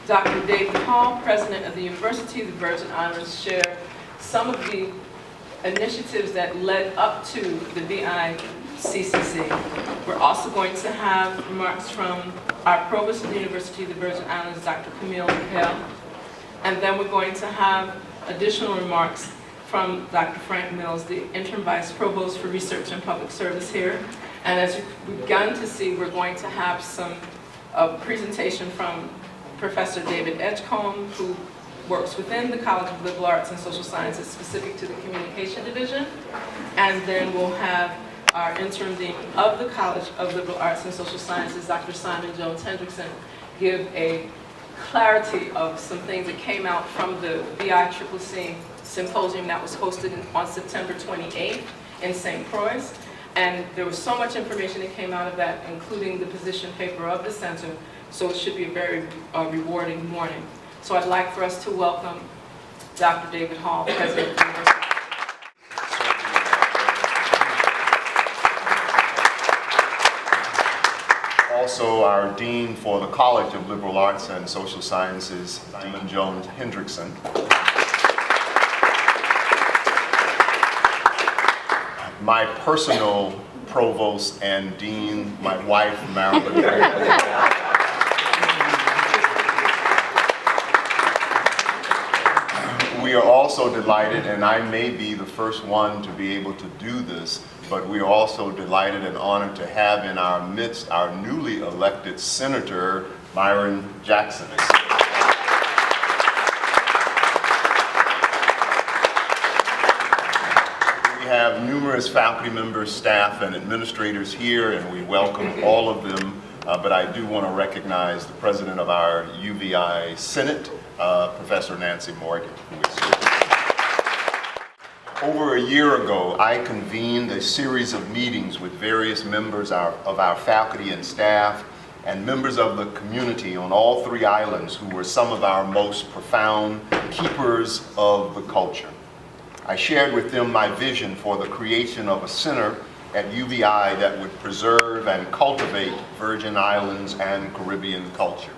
Dr. David Hall, President of the University of the Virgin Islands, share some of the initiatives that led up to the VICCC. We're also going to have remarks from our Provost of the University of the Virgin Islands, Dr. Camille McKayle, and then we're going to have additional remarks from Dr. Frank Mills, the Interim Vice Provost for Research and Public Service here. And as you've begun to see, we're going to have some presentation from Professor David Edgecombe, who works within the College of Liberal Arts and Social Sciences specific to the Communication Division. And then we'll have our Interim Dean of the College of Liberal Arts and Social Sciences, Dr. Simon Jones-Hendrickson, give a clarity of some things that came out from the VICCC symposium that was hosted on September 28th in St. Croix. And there was so much information that came out of that, including the position paper of the center, so it should be a very rewarding morning. So I'd like for us to welcome Dr. David Hall, President of the University. Also, our Dean for the College of Liberal Arts and Social Sciences, Dean Jones-Hendrickson. My personal Provost and Dean, my wife, Marilyn. We are also delighted, and I may be the first one to be able to do this, but we are also delighted and honored to have in our midst our newly elected Senator, Myron Jackson. We have numerous faculty members, staff, and administrators here, and we welcome all of them, but I do want to recognize the president of our UVI-St, Professor Nancy Morgan, who is here. Over a year ago, I convened a series of meetings with various members of our faculty and staff and members of the community on all three islands who were some of our most profound keepers of the culture. I shared with them my vision for the creation of a center at UVI that would preserve and cultivate Virgin Islands and Caribbean culture.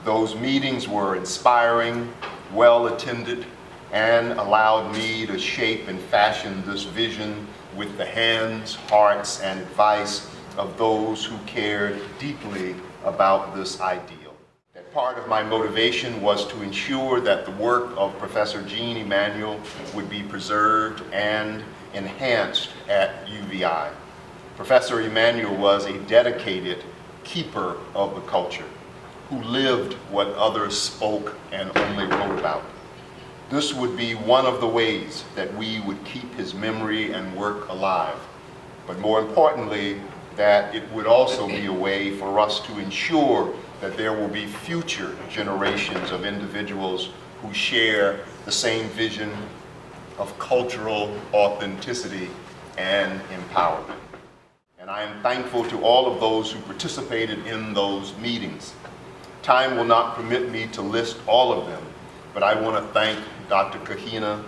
Those meetings were inspiring, well attended, and allowed me to shape and fashion this vision with the hands, hearts, and advice of those who cared deeply about this ideal. That part of my motivation was to ensure that the work of Professor Jean Emanuel would be preserved and enhanced at UVI. Professor Emanuel was a dedicated keeper of the culture, who lived what others spoke and only wrote about. This would be one of the ways that we would keep his memory and work alive. But more importantly, that it would also be a way for us to ensure that there will be future generations of individuals who share the same vision of cultural authenticity and empowerment. And I am thankful to all of those who participated in those meetings. Time will not permit me to list all of them, but I want to thank Dr. Kahina,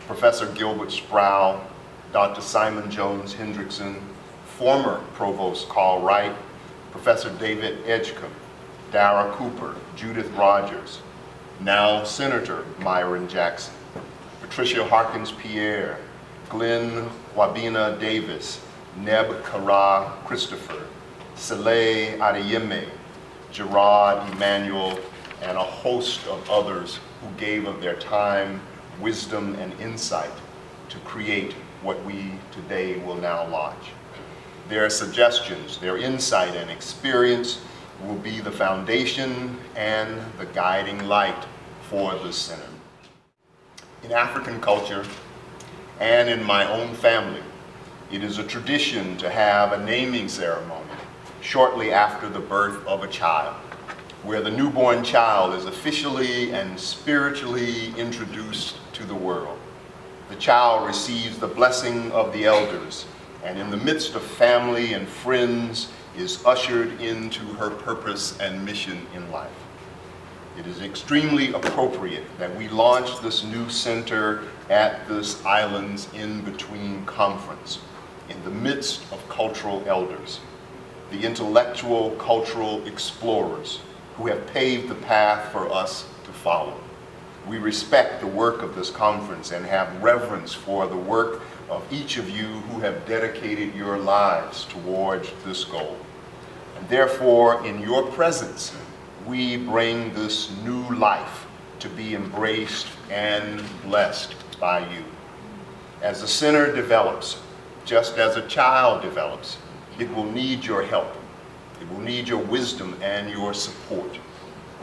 Professor Gilbert Sproul, Dr. Simon Jones-Hendrickson, former Provost Carl Wright, Professor David Edgecombe, Dara Cooper, Judith Rogers, now Senator Myron Jackson, Patricia Harkins Pierre, Glenn Wabena Davis, Neb Kara Christopher, Saleh Adeyemi, Gerard Emanuel, and a host of others who gave of their time, wisdom, and insight to create what we today will now launch. Their suggestions, their insight and experience will be the foundation and the guiding light for this center. In African culture and in my own family, it is a tradition to have a naming ceremony shortly after the birth of a child, where the newborn child is officially and spiritually introduced to the world. The child receives the blessing of the elders, and in the midst of family and friends is ushered into her purpose and mission in life. It is extremely appropriate that we launch this new center at this Islands in Between conference in the midst of cultural elders, the intellectual cultural explorers, who have paved the path for us to follow. We respect the work of this conference and have reverence for the work of each of you who have dedicated your lives towards this goal. And therefore, in your presence, we bring this new life to be embraced and blessed by you. As the center develops, just as a child develops, it will need your help. It will need your wisdom and your support.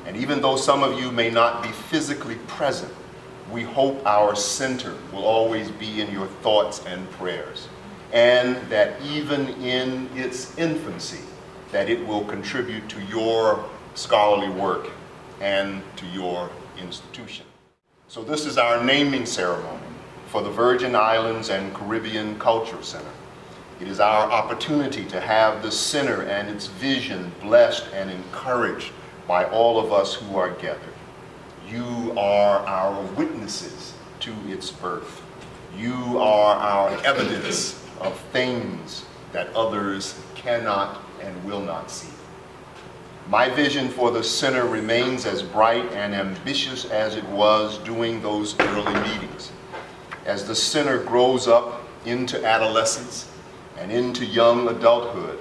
And even though some of you may not be physically present, we hope our center will always be in your thoughts and prayers, and that even in its infancy, that it will contribute to your scholarly work and to your institution. So this is our naming ceremony for the Virgin Islands and Caribbean Cultural Center. It is our opportunity to have the center and its vision blessed and encouraged by all of us who are gathered. You are our witnesses to its birth. You are our evidence of things that others cannot and will not see. My vision for the center remains as bright and ambitious as it was during those early meetings. As the center grows up into adolescence and into young adulthood,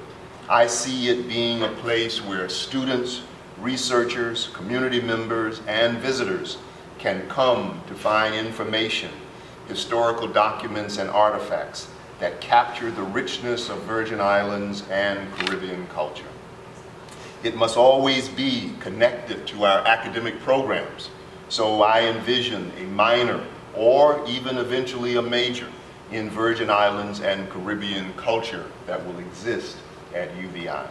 I see it being a place where students, researchers, community members, and visitors can come to find information, historical documents, and artifacts that capture the richness of Virgin Islands and Caribbean culture. It must always be connected to our academic programs, so I envision a minor or even eventually a major in Virgin Islands and Caribbean culture that will exist at UVI.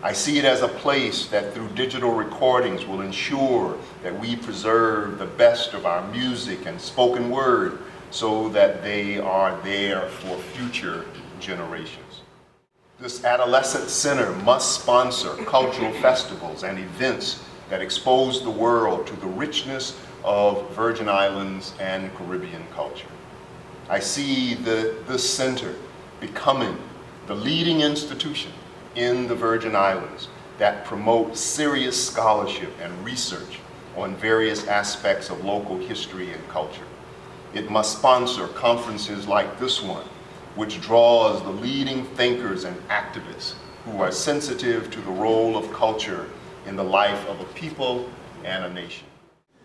I see it as a place that through digital recordings will ensure that we preserve the best of our music and spoken word so that they are there for future generations. This adolescent center must sponsor cultural festivals and events that expose the world to the richness of Virgin Islands and Caribbean culture. I see this center becoming the leading institution in the Virgin Islands that promote serious scholarship and research on various aspects of local history and culture. It must sponsor conferences like this one, which draws the leading thinkers and activists who are sensitive to the role of culture in the life of a people and a nation.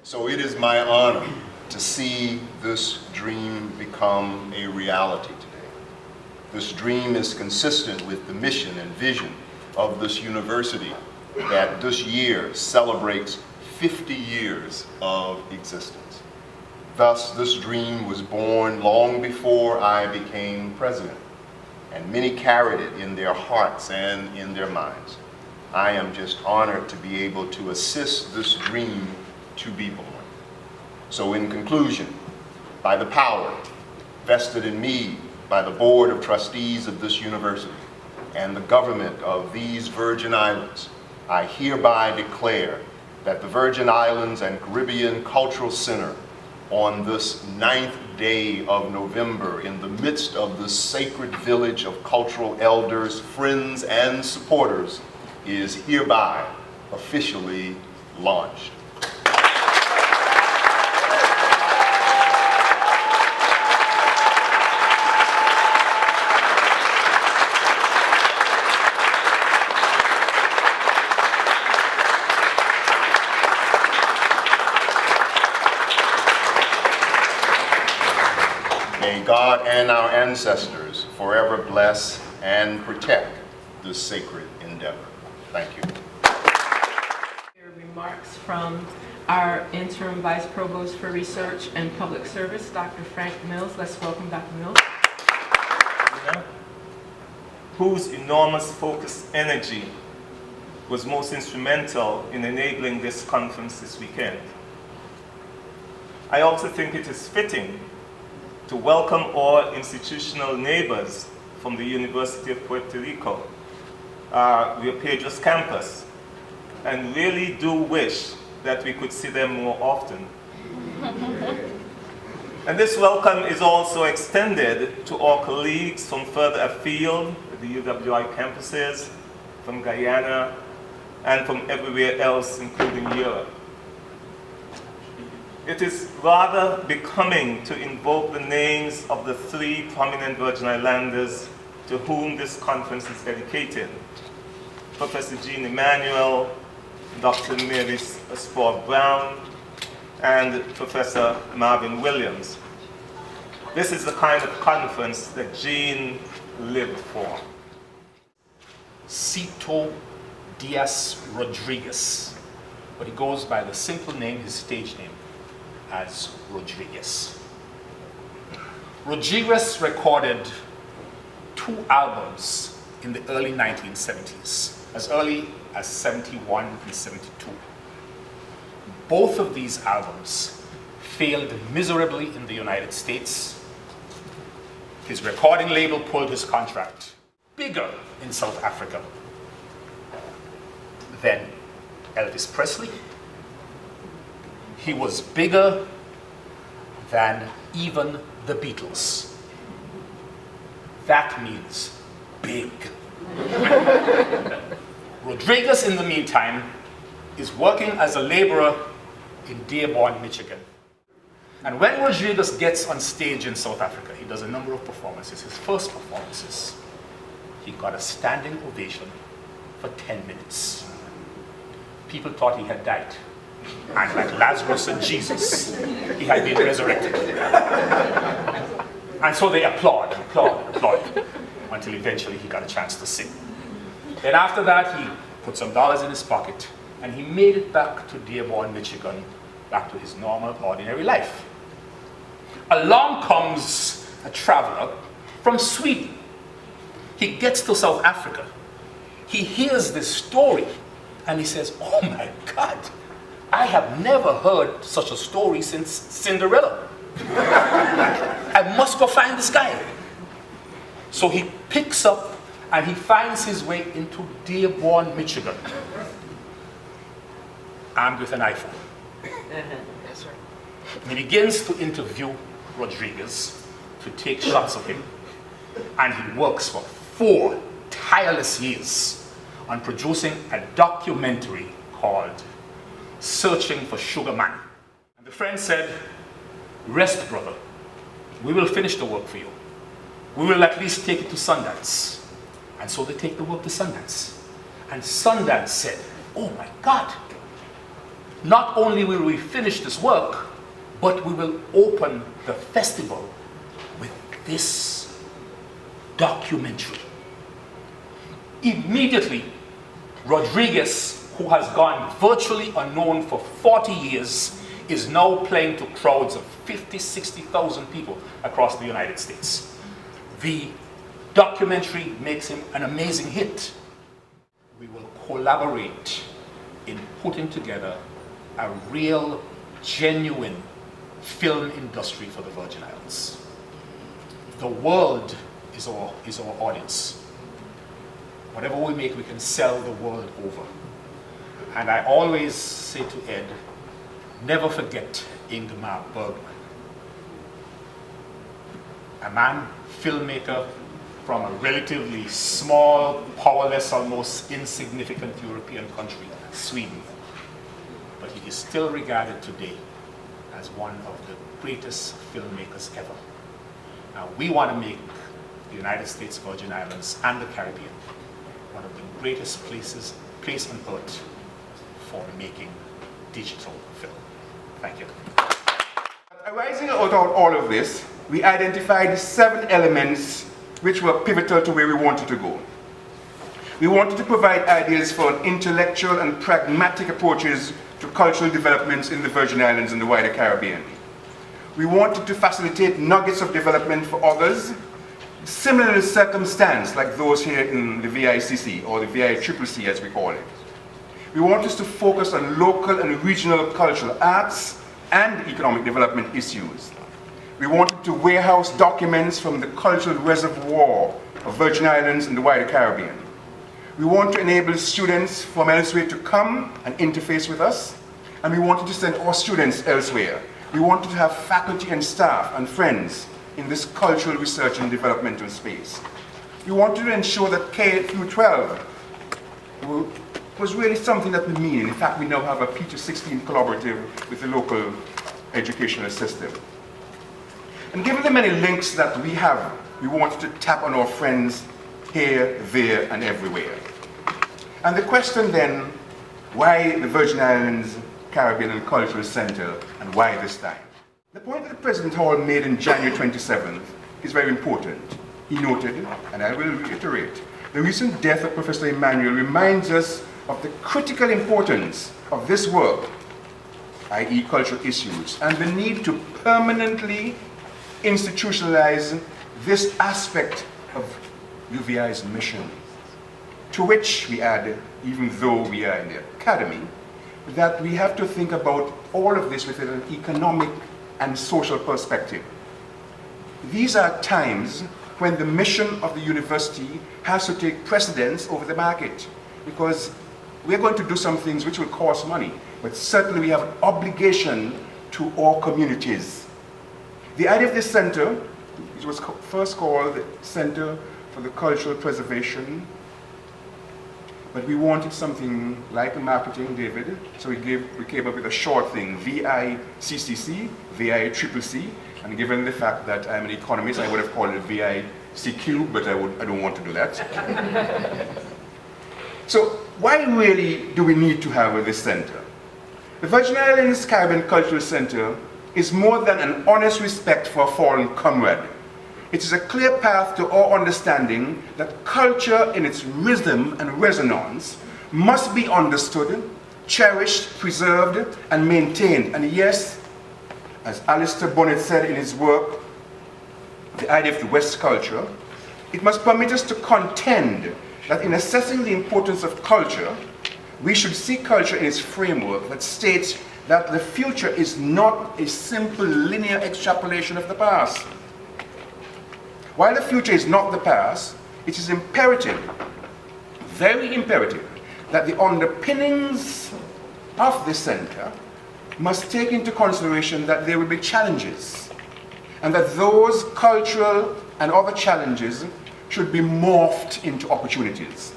So it is my honor to see this dream become a reality today. This dream is consistent with the mission and vision of this university that this year celebrates 50 years of existence. Thus, this dream was born long before I became president, and many carried it in their hearts and in their minds. I am just honored to be able to assist this dream to be born. So in conclusion, by the power vested in me by the Board of Trustees of this university and the government of these Virgin Islands, I hereby declare that the Virgin Islands and Caribbean Cultural Center on this 9th day of November in the midst of this sacred village of cultural elders, friends, and supporters is hereby officially launched. May God and our ancestors forever bless and protect this sacred endeavor. Thank you. Remarks from our interim Vice Provost for Research and Public Service, Dr. Frank Mills. Let's welcome Dr. Mills. Whose enormous focused energy was most instrumental in enabling this conference this weekend. I also think it is fitting to welcome all institutional neighbors from the University of Puerto Rico, Rio Piers campus, and really do wish that we could see them more often. And this welcome is also extended to our colleagues from further afield, the UWI campuses, from Guyana, and from everywhere else, including Europe. It is rather becoming to invoke the names of the 3 prominent Virgin Islanders to whom this conference is dedicated: Professor Jean Emmanuel, Dr. Mary Spore Brown, and Professor Marvin Williams. This is the kind of conference that Jean lived for. Cito Diaz Rodriguez, but he goes by the simple name, his stage name, as Rodriguez. Rodriguez recorded 2 albums in the early 1970s, as early as 71 and 72. Both of these albums failed miserably in the United States. His recording label pulled his contract. Bigger in South Africa than Elvis Presley. He was bigger than even the Beatles. That means big. Rodriguez, in the meantime, is working as a laborer in Dearborn, Michigan. And when Rodriguez gets on stage in South Africa, he does a number of performances. His first performances, he got a standing ovation for 10 minutes. People thought he had died. And like Lazarus and Jesus, he had been resurrected. And so they applaud, until eventually he got a chance to sing. Then after that, he put some dollars in his pocket, and he made it back to Dearborn, Michigan, back to his normal, ordinary life. Along comes a traveler from Sweden. He gets to South Africa. He hears this story, and he says, "Oh my God, I have never heard such a story since Cinderella. I must go find this guy." So he picks up and he finds his way into Dearborn, Michigan, armed with an iPhone. That's right. He begins to interview Rodriguez, to take shots of him, and he works for 4 tireless years on producing a documentary called Searching for Sugar Man. And the friend said, "Rest, brother. We will finish the work for you. We will at least take it to Sundance." And so they take the work to Sundance. And Sundance said, "Oh my God, not only will we finish this work, but we will open the festival with this documentary." Immediately, Rodriguez, who has gone virtually unknown for 40 years, is now playing to crowds of 50, 60,000 people across the United States. The documentary makes him an amazing hit. We will collaborate in putting together a real, genuine film industry for the Virgin Islands. The world is our audience. Whatever we make, we can sell the world over. And I always say to Ed, never forget Ingmar Bergman. A man, filmmaker from a relatively small, powerless, almost insignificant European country, Sweden. But he is still regarded today as one of the greatest filmmakers ever. Now, we want to make the United States Virgin Islands and the Caribbean one of the greatest place on earth for making digital film. Thank you. Arising out of all of this, we identified 7 elements which were pivotal to where we wanted to go. We wanted to provide ideas for intellectual and pragmatic approaches to cultural developments in the Virgin Islands and the wider Caribbean. We wanted to facilitate nuggets of development for others, similarly circumstanced like those here in the VICC, or the VICCC as we call it. We want us to focus on local and regional cultural arts and economic development issues. We wanted to warehouse documents from the cultural reservoir of Virgin Islands and the wider Caribbean. We want to enable students from elsewhere to come and interface with us, and we wanted to send our students elsewhere. We wanted to have faculty and staff and friends in this cultural research and developmental space. We wanted to ensure that K through 12 was really something that we mean. In fact, we now have a P216 collaborative with the local educational system. And given the many links that we have, we wanted to tap on our friends here, there, and everywhere. And the question then, why the Virgin Islands Caribbean and Cultural Center, and why this time? The point that President Hall made in January 27th is very important. He noted, and I will reiterate, the recent death of Professor Emmanuel reminds us of the critical importance of this work, i.e. cultural issues, and the need to permanently institutionalize this aspect of UVI's mission, to which we add, even though we are in the academy, that we have to think about all of this within an economic and social perspective. These are times when the mission of the university has to take precedence over the market, because we're going to do some things which will cost money, but certainly we have an obligation to our communities. The idea of this center, which was first called the Center for the Cultural Preservation, but we wanted something like a marketing, David, so we came up with a short thing, VICCC, VICCC, and given the fact that I'm an economist, I would have called it VICQ, but I don't want to do that. So why really do we need to have this center? The Virgin Islands Caribbean Cultural Center is more than an honest respect for a fallen comrade. It is a clear path to our understanding that culture in its rhythm and resonance must be understood, cherished, preserved, and maintained. And yes, as Alistair Bonnet said in his work, The Idea of the West Culture, it must permit us to contend that in assessing the importance of culture, we should see culture in its framework that states that the future is not a simple linear extrapolation of the past. While the future is not the past, it is imperative, very imperative, that the underpinnings of the center must take into consideration that there will be challenges, and that those cultural and other challenges should be morphed into opportunities.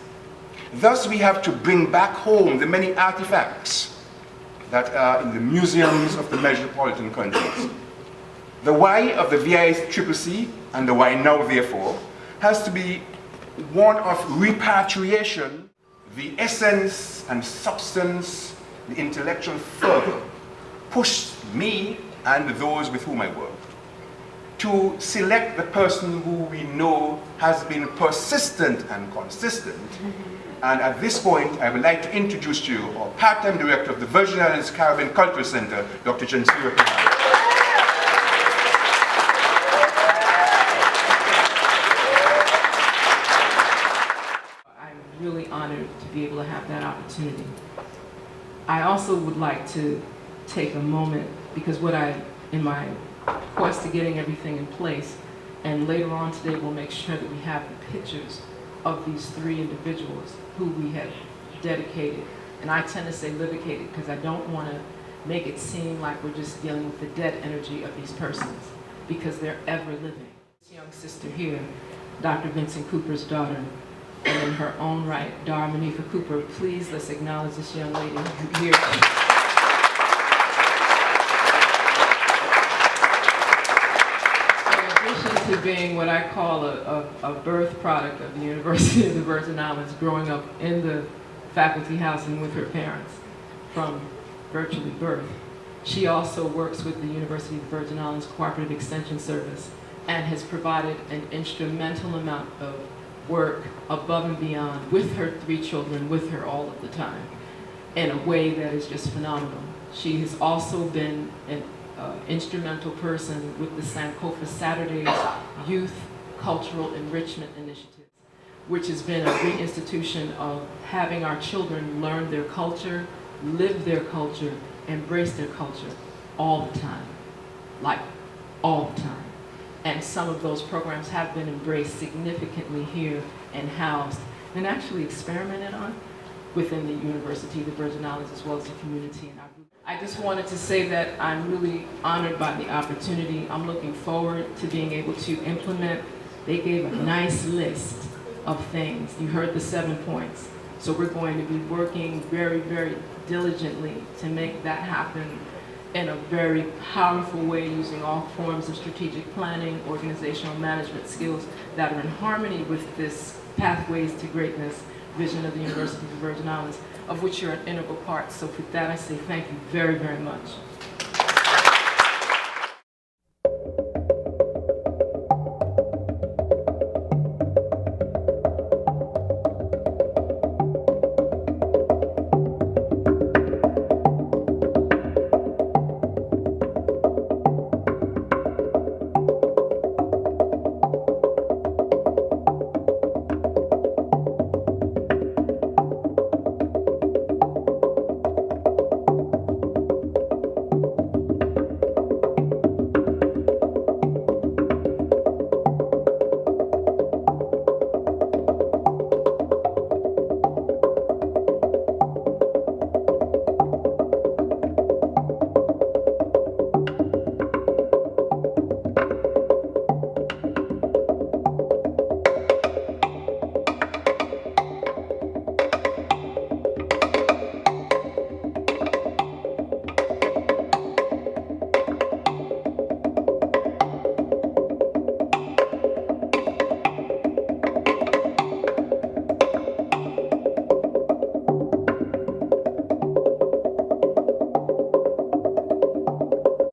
Thus, we have to bring back home the many artifacts that are in the museums of the metropolitan countries. The why of the VICCC, and the why now therefore, has to be one of repatriation, the essence and substance, the intellectual fervor, pushed me and those with whom I work to select the person who we know has been persistent and consistent. And at this point, I would like to introduce to you our part-time director of the Virgin Islands Caribbean Cultural Center, Dr. Chenzira. I'm really honored to be able to have that opportunity. I also would like to take a moment, because in my quest to getting everything in place, and later on today we'll make sure that we have the pictures of these three individuals who we have dedicated. And I tend to say livicated because I don't want to make it seem like we're just dealing with the dead energy of these persons, because they're ever living. This young sister here, Dr. Vincent Cooper's daughter, and in her own right, Dara Manifa Cooper. Please, let's acknowledge this young lady here. To being what I call a birth product of the University of the Virgin Islands, growing up in the faculty housing with her parents from virtually birth. She also works with the University of the Virgin Islands Cooperative Extension Service and has provided an instrumental amount of work above and beyond with her three children, with her all of the time, in a way that is just phenomenal. She has also been an instrumental person with the Sankofa Saturdays Youth Cultural Enrichment Initiative, which has been a reinstitution of having our children learn their culture, live their culture, embrace their culture all the time, like all the time. And some of those programs have been embraced significantly here and housed and actually experimented on within the University of the Virgin Islands as well as the community in our group. I just wanted to say that I'm really honored by the opportunity. I'm looking forward to being able to implement. They gave a nice list of things. You heard the 7 points. So we're going to be working very, very diligently to make that happen in a very powerful way, using all forms of strategic planning, organizational management skills that are in harmony with this Pathways to Greatness vision of the University of the Virgin Islands, of which you're an integral part. So for that, I say thank you very, very much.